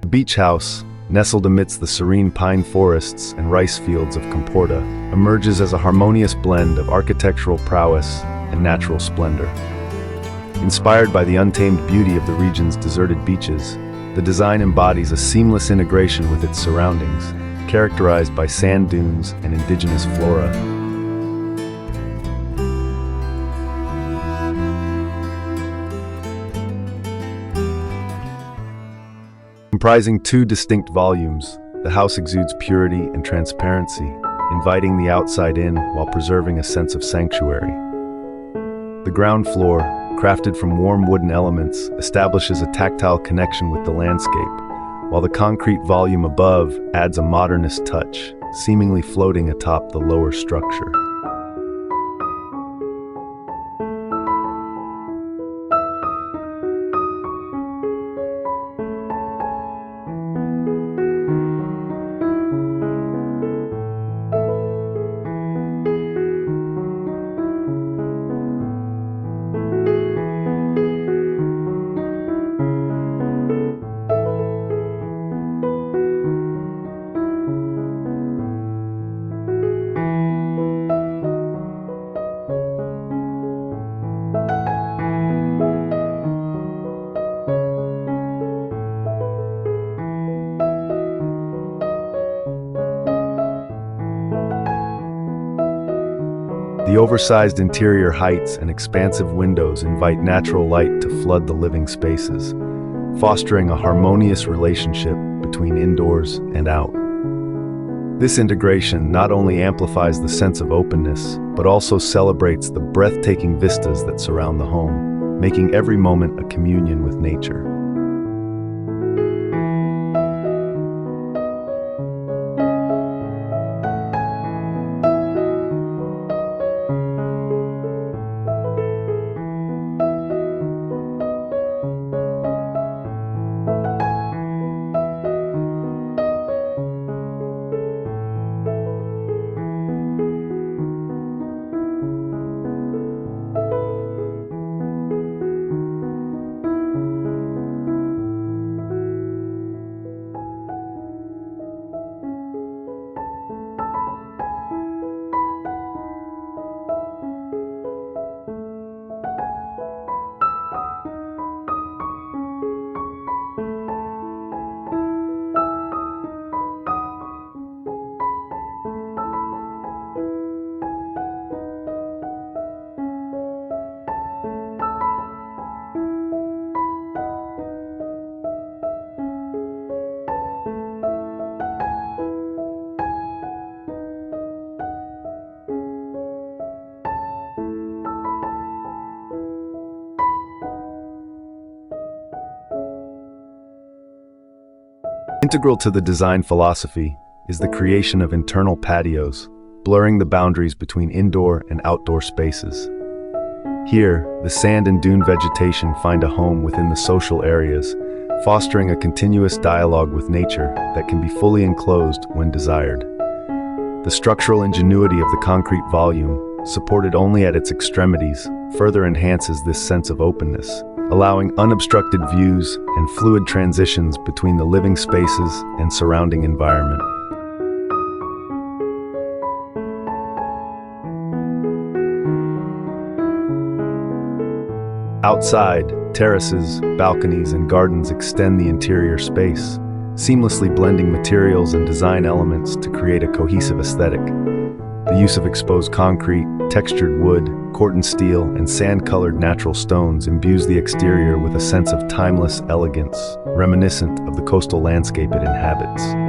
The beach house, nestled amidst the serene pine forests and rice fields of Comporta, emerges as a harmonious blend of architectural prowess and natural splendor. Inspired by the untamed beauty of the region's deserted beaches, the design embodies a seamless integration with its surroundings, characterized by sand dunes and indigenous flora. Comprising two distinct volumes, the house exudes purity and transparency, inviting the outside in while preserving a sense of sanctuary. The ground floor, crafted from warm wooden elements, establishes a tactile connection with the landscape, while the concrete volume above adds a modernist touch, seemingly floating atop the lower structure. The oversized interior heights and expansive windows invite natural light to flood the living spaces, fostering a harmonious relationship between indoors and out. This integration not only amplifies the sense of openness, but also celebrates the breathtaking vistas that surround the home, making every moment a communion with nature. Integral to the design philosophy is the creation of internal patios, blurring the boundaries between indoor and outdoor spaces. Here, the sand and dune vegetation find a home within the social areas, fostering a continuous dialogue with nature that can be fully enclosed when desired. The structural ingenuity of the concrete volume, supported only at its extremities, further enhances this sense of openness, allowing unobstructed views and fluid transitions between the living spaces and surrounding environment. Outside, terraces, balconies, and gardens extend the interior space, seamlessly blending materials and design elements to create a cohesive aesthetic. The use of exposed concrete, textured wood, corten steel, and sand-colored natural stones imbues the exterior with a sense of timeless elegance, reminiscent of the coastal landscape it inhabits.